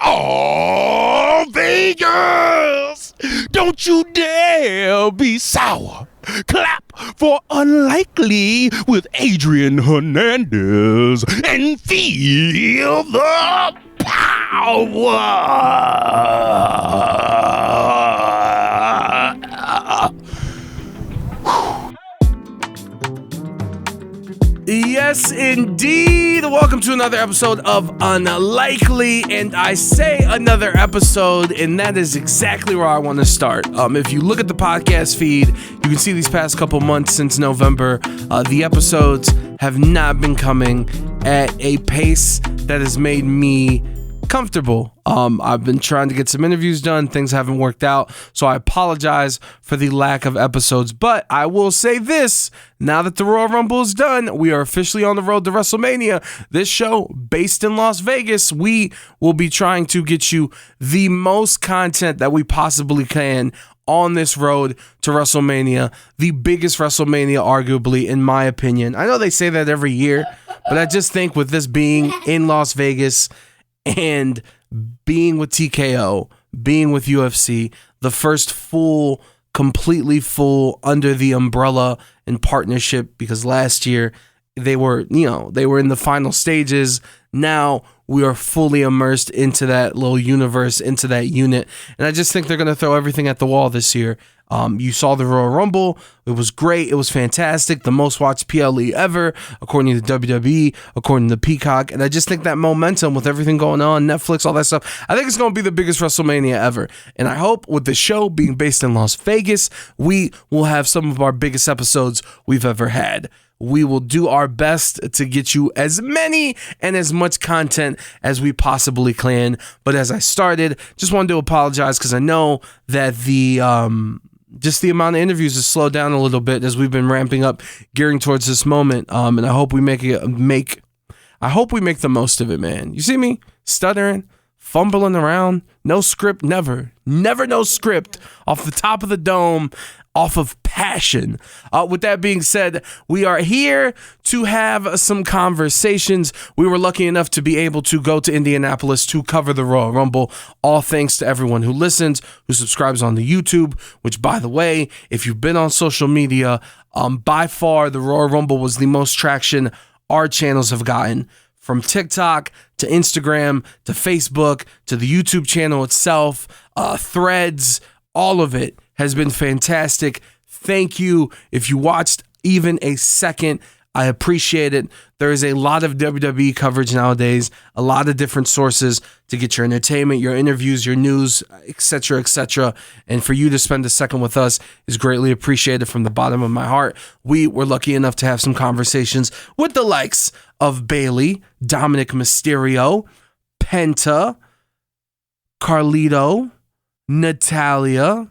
Oh, Vegas! Don't you dare be sour. Clap for Unlikely with Adrian Hernandez and feel the power. Yes, indeed. Welcome to another episode of Unlikely, and I say another episode, and that is exactly where I want to start. If you look at the podcast feed, you can see these past couple months since November, the episodes have not been coming at a pace that has made me comfortable. I've been trying to get some interviews done. Things haven't worked out, so I apologize for the lack of episodes. But I will say this, now that the Royal Rumble is done, we are officially on the road to WrestleMania. This show, based in Las Vegas, we will be trying to get you the most content that we possibly can on this road to WrestleMania, the biggest WrestleMania, arguably, in my opinion. I know they say that every year, but I just think with this being in Las Vegas and being with TKO, being with UFC, the first completely full under the umbrella and partnership, because last year they were in the final stages. Now we are fully immersed into that little universe, into that unit. And I just think they're going to throw everything at the wall this year. You saw the Royal Rumble. It was great. It was fantastic. The most watched PLE ever, according to WWE, according to Peacock. And I just think that momentum with everything going on, Netflix, all that stuff, I think it's going to be the biggest WrestleMania ever. And I hope with the show being based in Las Vegas, we will have some of our biggest episodes we've ever had. We will do our best to get you as many and as much content as we possibly can. But as I started, just wanted to apologize because I know that the amount of interviews has slowed down a little bit as we've been ramping up, gearing towards this moment. And I hope we make the most of it, man. You see me stuttering, fumbling around, no script, never no script, off the top of the dome, off of passion. With that being said, we are here to have some conversations. We were lucky enough to be able to go to Indianapolis to cover the Royal Rumble. All thanks to everyone who listens, who subscribes on the YouTube, which, by the way, if you've been on social media, by far the Royal Rumble was the most traction our channels have gotten. From TikTok to Instagram to Facebook to the YouTube channel itself, Threads, all of it has been fantastic. Thank you. If you watched even a second, I appreciate it. There is a lot of WWE coverage nowadays, a lot of different sources to get your entertainment, your interviews, your news, etc., etc. And for you to spend a second with us is greatly appreciated from the bottom of my heart. We were lucky enough to have some conversations with the likes of Bayley, Dominik Mysterio, Penta, Carlito, Natalya,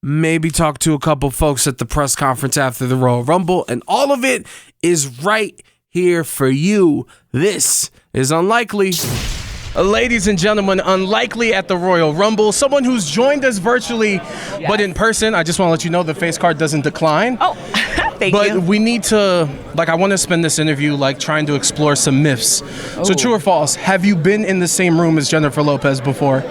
maybe talk to a couple folks at the press conference after the Royal Rumble, and all of it is right here for you. This is Unlikely. Ladies and gentlemen, Unlikely at the Royal Rumble. Someone who's joined us virtually, but in person. I just want to let you know the face card doesn't decline. Oh, thank you. But we need to, I want to spend this interview, trying to explore some myths. Oh. So true or false, have you been in the same room as Jennifer Lopez before?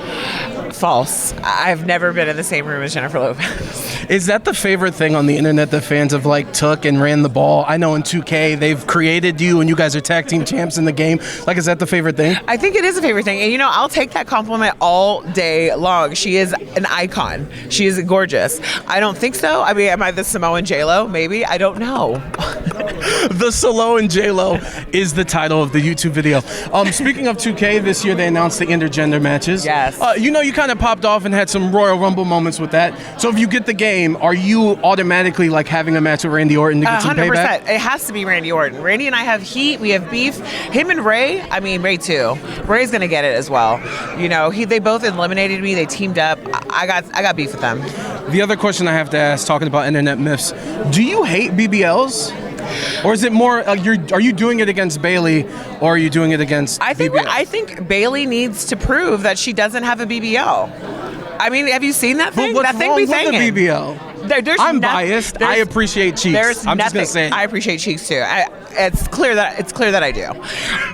False. I've never been in the same room as Jennifer Lopez. Is that the favorite thing on the internet that fans have took and ran the ball? I know in 2K they've created you and you guys are tag team champs in the game. Is that the favorite thing? I think it is a favorite thing. And I'll take that compliment all day long. She is an icon. She is gorgeous. I don't think so. I mean, am I the Samoan J-Lo? Maybe. I don't know. The Samoan J-Lo is the title of the YouTube video. Speaking of 2K, this year they announced the intergender matches. Yes. You kind of popped off and had some Royal Rumble moments with that. So if you get the game, are you automatically having a match with Randy Orton to get some 100%. payback? It has to be Randy Orton. Randy and I have heat. We have beef. Him and Ray, Ray too. Ray's going to get it as well. They both eliminated me. They teamed up. I got beef with them. The other question I have to ask, talking about internet myths, do you hate BBLs? Or is it more, are you doing it against Bayley, or are you doing it against BBL? I think Bayley needs to prove that she doesn't have a BBL. I mean, have you seen that thing? But what's that thing wrong be with banging. the BBL? I'm biased. I appreciate cheeks. I'm just gonna say I appreciate cheeks too. It's clear that I do.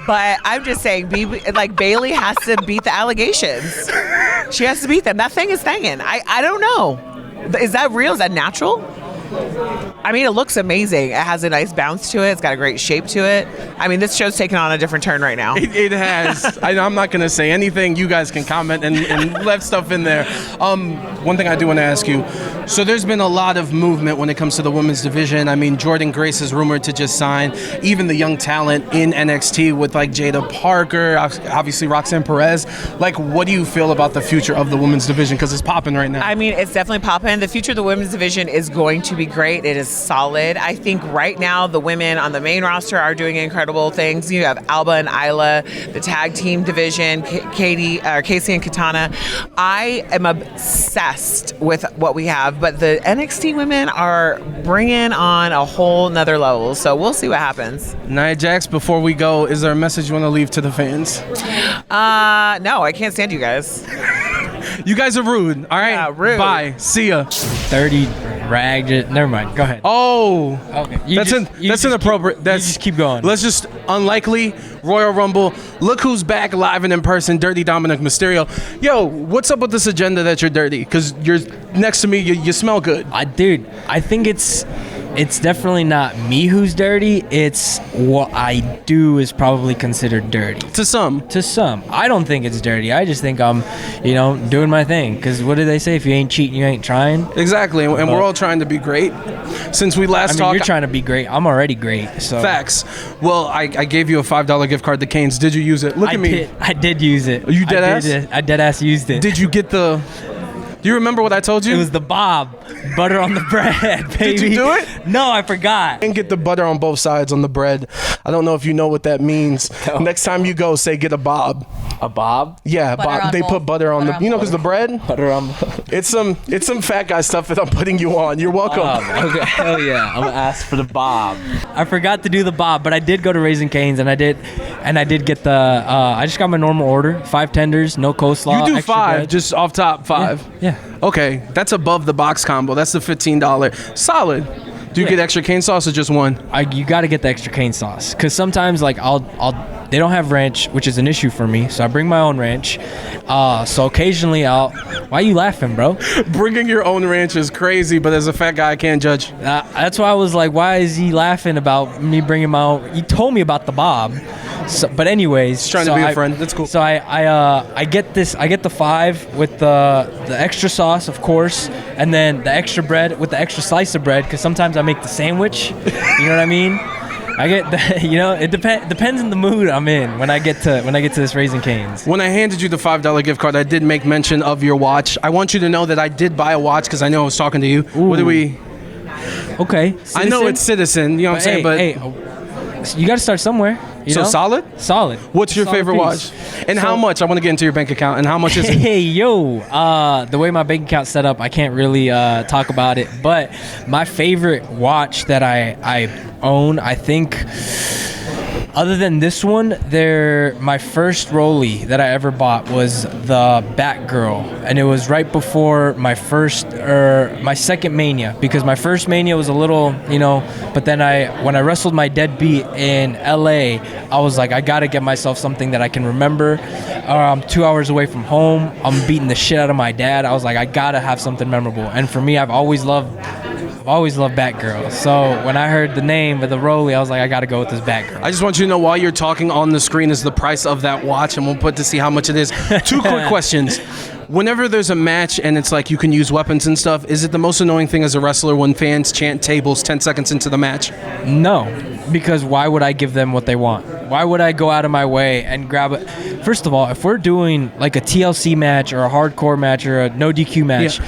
But I'm just saying, Bailey has to beat the allegations. She has to beat them. That thing is thangin'. I don't know. Is that real? Is that natural? I mean, it looks amazing. It has a nice bounce to it. It's got a great shape to it. I mean, this show's taken on a different turn right now. It has. I'm not going to say anything. You guys can comment and left stuff in there. One thing I do want to ask you. So there's been a lot of movement when it comes to the women's division. I mean, Jordan Grace is rumored to just sign. Even the young talent in NXT with like Jada Parker, obviously Roxanne Perez. Like, what do you feel about the future of the women's division? Because it's popping right now. I mean, it's definitely popping. The future of the women's division is going to be great. It is solid. I think right now the women on the main roster are doing incredible things. You have Alba and Isla, the tag team division, Casey and Katana. I am obsessed with what we have, but the NXT women are bringing on a whole nother level. So we'll see what happens. Nia Jax, before we go, is there a message you want to leave to the fans? No, I can't stand you guys. You guys are rude. All right. Yeah, rude. Bye. See ya. 30 ragged. Never mind. Go ahead. Oh. Okay. That's inappropriate. You just keep going. Let's just unlikely Royal Rumble. Look who's back live and in person. Dirty Dominik Mysterio. Yo, what's up with this agenda that you're dirty? Because you're next to me. You smell good. Dude, I think it's definitely not me who's dirty. It's what I do is probably considered dirty. To some. I don't think it's dirty. I just think I'm, doing my thing. Because what do they say? If you ain't cheating, you ain't trying. Exactly. And we're all trying to be great. Since we last talked. You're trying to be great. I'm already great. So. Facts. Well, I gave you a $5 gift card to Cane's. Did you use it? Look at me. I did use it. You dead ass? I dead ass used it. Did you get the... Do you remember what I told you? It was the Bob. Butter on the bread, baby. Did you do it? No, I forgot. And get the butter on both sides on the bread. I don't know if you know what that means. No. Next time you go, say get a Bob. A Bob? Yeah, Bob. They put butter on the... because the bread? Butter on... It's some fat guy stuff that I'm putting you on. You're welcome. Okay, hell yeah. I'm going to ask for the Bob. I forgot to do the Bob, but I did go to Raising Cane's, and I did get the... I just got my normal order. 5 tenders, no coleslaw. You do 5, bread. just off top 5. Yeah. Okay, that's above the box combo. That's the $15. Solid. Do you get extra cane sauce or just one? You got to get the extra cane sauce, because sometimes like they don't have ranch, which is an issue for me, so I bring my own ranch. So occasionally why are you laughing, bro? Bringing your own ranch is crazy, but as a fat guy, I can't judge. That's why I was like, why is he laughing about me bringing my own? You told me about the Bob. So, but anyways, just trying to be a friend. That's cool. So I get this. I get the 5 with the extra sauce, of course, and then the extra bread with the extra slice of bread, because sometimes I make the sandwich. You know what I mean? I get the, it depends on the mood I'm in when I get to this Raising Cane's. When I handed you the $5 gift card, I did make mention of your watch. I want you to know that I did buy a watch because I know I was talking to you. Ooh. What do we? Okay. Citizen? I know it's Citizen. You know what I'm saying, but hey, you got to start somewhere. Solid? Solid. What's your favorite watch? And how much? I want to get into your bank account. And how much is it? Hey, yo. The way my bank account's set up, I can't really talk about it. But my favorite watch that I own, I think, other than this one, my first Rolly that I ever bought was the Batgirl. And it was right before my second Mania. Because my first Mania was a little, but then when I wrestled my deadbeat in LA, I was like, I gotta get myself something that I can remember. I'm 2 hours away from home. I'm beating the shit out of my dad. I was like, I gotta have something memorable. And for me, I've always loved Batgirl. So when I heard the name of the Rolly, I was like, I gotta go with this Batgirl. I just want you to know, while you're talking, on the screen is the price of that watch, and we'll put to see how much it is. 2 quick questions. Whenever there's a match and it's like you can use weapons and stuff, is it the most annoying thing as a wrestler when fans chant tables 10 seconds into the match? No, because why would I give them what they want? Why would I go out of my way and grab it? First of all, if we're doing like a TLC match or a hardcore match or a no DQ match,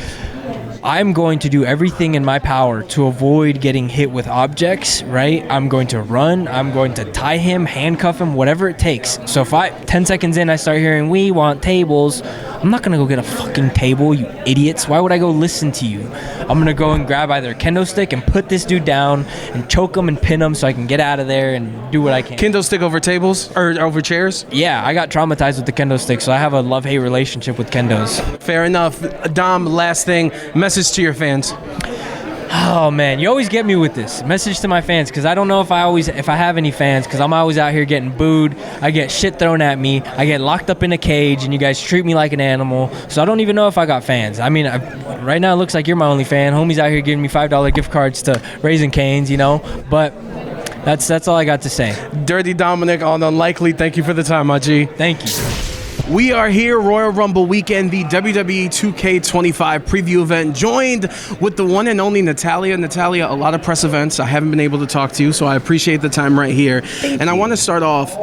I'm going to do everything in my power to avoid getting hit with objects, right? I'm going to run. I'm going to tie him, handcuff him, whatever it takes. So if 10 seconds in, I start hearing, we want tables, I'm not going to go get a fucking table, you idiots. Why would I go listen to you? I'm going to go and grab either a kendo stick and put this dude down and choke him and pin him so I can get out of there and do what I can. Kendo stick over tables or over chairs? Yeah, I got traumatized with the kendo stick, so I have a love-hate relationship with kendos. Fair enough. Dom, last thing, message to your fans. Oh man, you always get me with this message to my fans, because I don't know if I have any fans, because I'm always out here getting booed. I get shit thrown at me. I get locked up in a cage, and you guys treat me like an animal. So I don't even know if I got fans. I mean, right now it looks like you're my only fan. Homie's out here giving me $5 gift cards to Raising Cane's, you know. But that's all I got to say. Dirty Dominik on Unlikely. Thank you for the time, my G. Thank you. We are here, Royal Rumble weekend, the WWE 2K25 preview event, joined with the one and only Natalya. Natalya, a lot of press events. I haven't been able to talk to you, so I appreciate the time right here. And I want to start off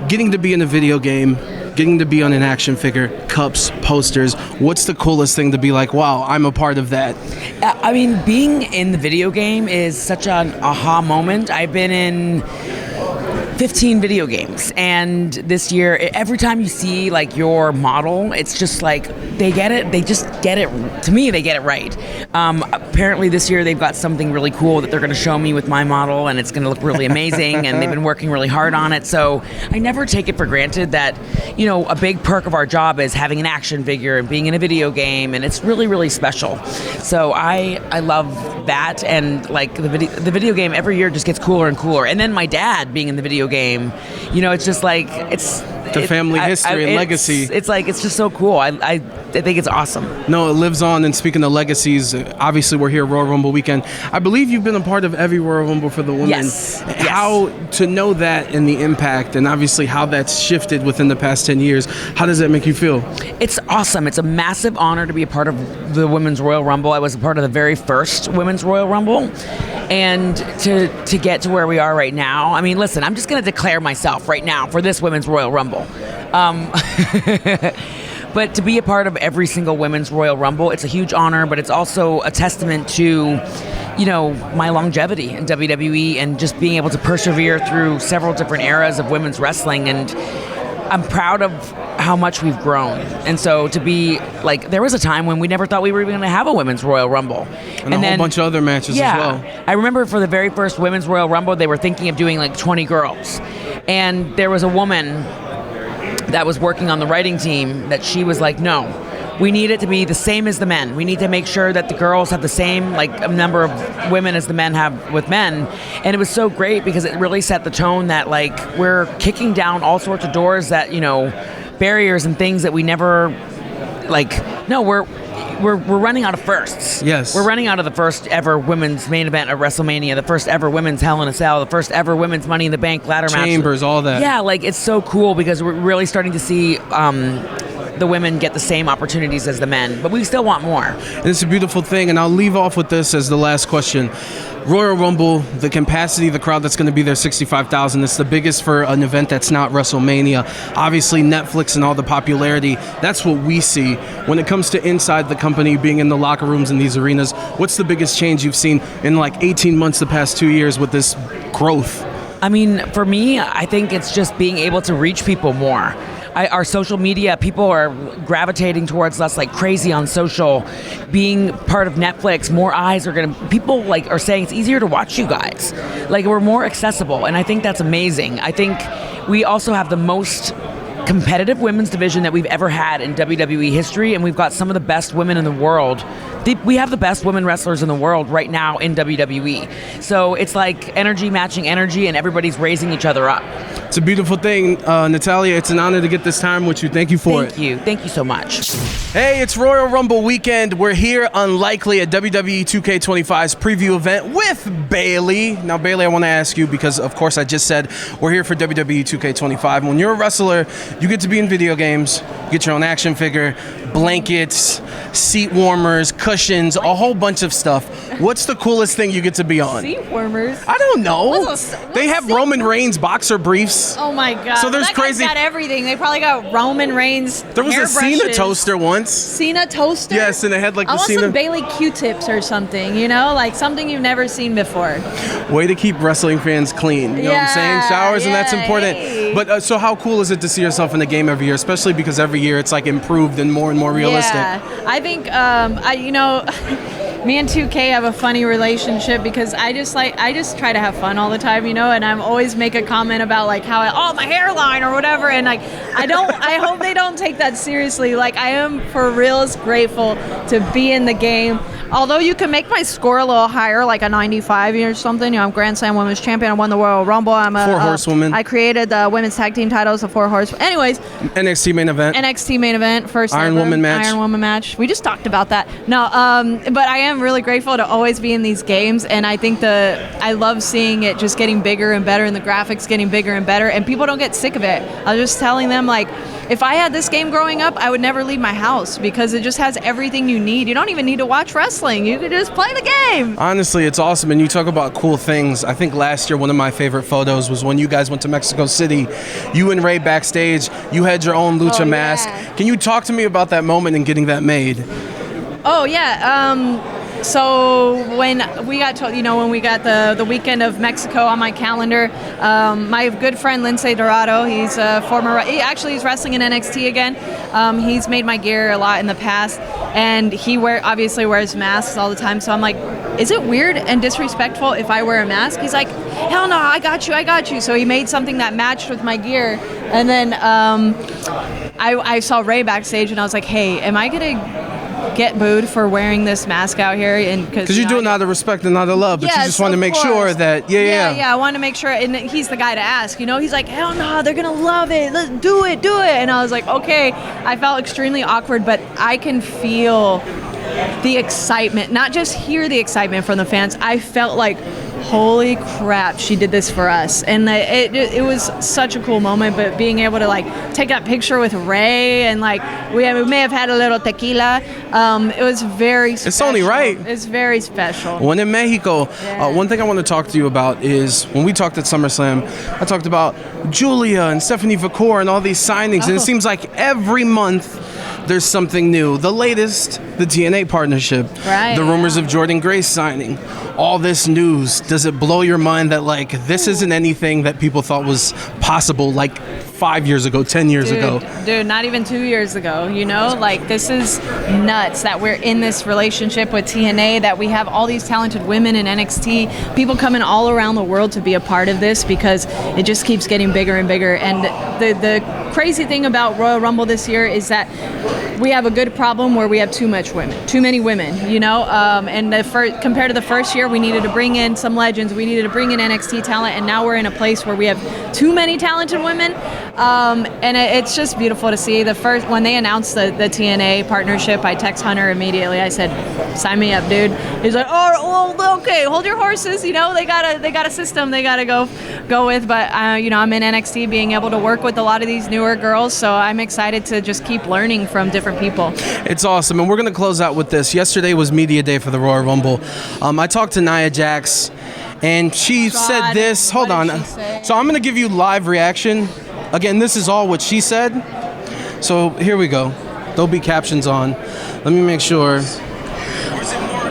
getting to be in a video game, getting to be on an action figure, cups, posters. What's the coolest thing to be like, wow, I'm a part of that? I mean, being in the video game is such an aha moment. I've been in 15 video games, and this year, every time you see like your model, it's just like they get it. They just get it. To me, they get it right. Apparently, this year they've got something really cool that they're going to show me with my model, and it's going to look really amazing. And they've been working really hard on it. So I never take it for granted that, you know, a big perk of our job is having an action figure and being in a video game, and it's really, really special. So I love that, and like the video game every year just gets cooler and cooler. And then my dad being in the video game, you know, it's just like the family history and legacy. It's like, it's just so cool. I think it's awesome. No, it lives on. And speaking of legacies, obviously we're here Royal Rumble weekend. I believe you've been a part of every Royal Rumble for the women. Yes. How to know that and the impact, and obviously how that's shifted within the past 10 years, how does that make you feel? It's awesome. It's a massive honor to be a part of the Women's Royal Rumble. I was a part of the very first Women's Royal Rumble. And to get to where we are right now, I mean, listen, I'm just going to declare myself right now for this Women's Royal Rumble. But to be a part of every single Women's Royal Rumble, it's a huge honor, but it's also a testament to, you know, my longevity in WWE and just being able to persevere through several different eras of women's wrestling. And I'm proud of how much we've grown. And so to be like, there was a time when we never thought we were even going to have a Women's Royal Rumble. And a whole bunch of other matches as well. I remember for the very first Women's Royal Rumble, they were thinking of doing like 20 girls. And there was a woman that was working on the writing team that she was like, no, we need it to be the same as the men. We need to make sure that the girls have the same like number of women as the men have with men. And it was so great because it really set the tone that like we're kicking down all sorts of doors that, you know, barriers and things that we never like. No, we're running out of firsts. Yes. We're running out of the first ever women's main event at WrestleMania, the first ever women's Hell in a Cell, the first ever women's Money in the Bank ladder match. Chambers, all that. Yeah, like it's so cool because we're really starting to see the women get the same opportunities as the men, but we still want more. And it's a beautiful thing, and I'll leave off with this as the last question. Royal Rumble, the capacity of the crowd that's going to be there, 65,000. It's the biggest for an event that's not WrestleMania. Obviously, Netflix and all the popularity, that's what we see. When it comes to inside the company, being in the locker rooms in these arenas, what's the biggest change you've seen in like 18 months, the past 2 years with this growth? I mean, for me, I think it's just being able to reach people more. Our social media, people are gravitating towards us like crazy on social. Being part of Netflix, more eyes are people like are saying it's easier to watch you guys. Like we're more accessible, and I think that's amazing. I think we also have the most competitive women's division that we've ever had in WWE history, and we've got some of the best women in the world. We have the best women wrestlers in the world right now in WWE. So it's like energy matching energy, and everybody's raising each other up. It's a beautiful thing. Natalya, it's an honor to get this time with you. Thank you for it. Thank you. Thank you so much. Hey, it's Royal Rumble weekend. We're here, Unlikely, at WWE 2K25's preview event with Bayley. Now, Bayley, I want to ask you, because, of course, I just said we're here for WWE 2K25. When you're a wrestler, you get to be in video games, you get your own action figure, blankets, seat warmers, cushions, a whole bunch of stuff. What's the coolest thing you get to be on? Seat warmers? I don't know. They have Roman Reigns boxer briefs. Oh my god! So there's that crazy. Guy's got everything. They probably got Roman Reigns. There was a Cena toaster once. Cena toaster? Yes, and they had like I the want Cena. some Bailey Q-tips or something. You know, like something you've never seen before. Way to keep wrestling fans clean. You know what I'm saying? Showers, and that's important. Hey. But so how cool is it to see yourself in the game every year, especially because every year it's like improved and more realistic? Yeah, I think me and 2K have a funny relationship because I just try to have fun all the time, you know, and I'm always make a comment about like how my hairline or whatever, and like I hope they don't take that seriously. Like I am for real grateful to be in the game. Although you can make my score a little higher, like a 95 or something. You know, I'm Grand Slam Women's Champion. I won the Royal Rumble. I'm a 4 horsewoman. I created the women's tag team titles of 4 horse. Anyways, NXT main event. NXT main event, first Iron ever Woman match. Iron Woman match. We just talked about that. No, but I am really grateful to always be in these games, and I think I love seeing it just getting bigger and better, and the graphics getting bigger and better, and people don't get sick of it. I was just telling them, like, if I had this game growing up, I would never leave my house because it just has everything you need. You don't even need to watch wrestling. You can just play the game. Honestly, it's awesome. And you talk about cool things. I think last year, one of my favorite photos was when you guys went to Mexico City. You and Ray backstage, you had your own lucha mask. Can you talk to me about that moment and getting that made? Oh, yeah. So when we got told, when we got the weekend of Mexico on my calendar, my good friend Lindsay Dorado, he's a he's wrestling in NXT again. He's made my gear a lot in the past, and he obviously wears masks all the time. So I'm like, is it weird and disrespectful if I wear a mask? He's like, hell no, I got you. So he made something that matched with my gear, and then I saw Ray backstage, and I was like, hey, am I gonna get booed for wearing this mask out here? And because you do it out of respect and out of love, but you just want to make sure that I want to make sure, and he's the guy to ask, he's like, hell no, they're gonna love it, let's do it. And I was like, okay. I felt extremely awkward, but I can feel the excitement, not just hear the excitement from the fans. I felt like, holy crap, she did this for us. And it was such a cool moment, but being able to like take that picture with Ray, and like we may have had a little tequila, it was very special. It's only right. It's very special. When in Mexico, one thing I want to talk to you about is when we talked at SummerSlam, I talked about Julia and Stephanie Vacour and all these signings, and it seems like every month there's something new. The latest, the TNA partnership, the rumors of Jordan Grace signing, all this news. Does it blow your mind that like this isn't anything that people thought was possible like 5 years ago, 10 years ago? Dude, not even 2 years ago, like this is nuts that we're in this relationship with TNA, that we have all these talented women in NXT, people coming all around the world to be a part of this because it just keeps getting bigger and bigger. And the crazy thing about Royal Rumble this year is that we have a good problem where we have too many women, and compared to the first year, we needed to bring in some legends, we needed to bring in NXT talent, and now we're in a place where we have too many talented women, and it's just beautiful to see. When they announced the TNA partnership, I text Hunter immediately. I said, sign me up, dude. He's like, oh, well, okay, hold your horses, they got a system they gotta go with, but I'm in NXT, being able to work with a lot of these newer girls, so I'm excited to just keep learning from different people. It's awesome, and we're going to close out with this. Yesterday was media day for the Royal Rumble. I talked to Nia Jax, and she said this. Hold on. So I'm going to give you live reaction. Again, this is all what she said. So here we go. There'll be captions on. Let me make sure. Or is it more,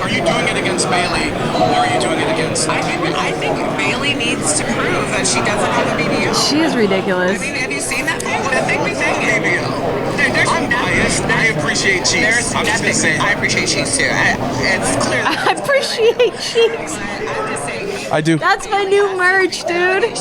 are you doing it against Bayley, or are you doing it against... I think Bayley needs to prove that she doesn't have a BBL. She is ridiculous. Have you seen that? The thing we think is... I'm biased. I appreciate cheeks. I'm just going to say. I appreciate cheeks too. It's clear. I appreciate cheeks. I'm just saying. I do. That's my new merch, dude.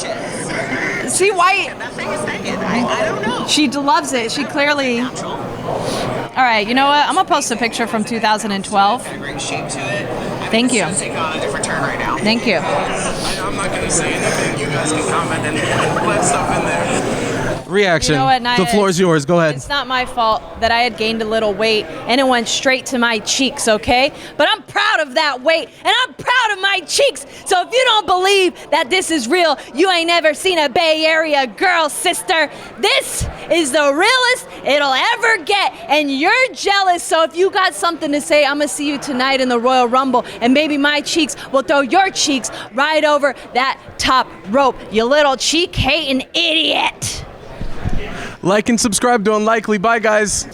See why? That thing is taken. I don't know. She loves it. She clearly. All right, you know what? I'm gonna post a picture from 2012. Great shape to it. Thank you. It's taking on a different turn right now. Thank you. I'm not going to say anything. You guys can comment and put stuff in there. Reaction. You know what, Nia, the floor is yours. Go ahead. It's not my fault that I had gained a little weight and it went straight to my cheeks, okay? But I'm proud of that weight and I'm proud of my cheeks. So if you don't believe that this is real, you ain't never seen a Bay Area girl, sister. This is the realest it'll ever get, and you're jealous. So if you got something to say, I'm gonna see you tonight in the Royal Rumble, and maybe my cheeks will throw your cheeks right over that top rope, you little cheek-hating idiot. Like and subscribe to Unlikely. Bye, guys.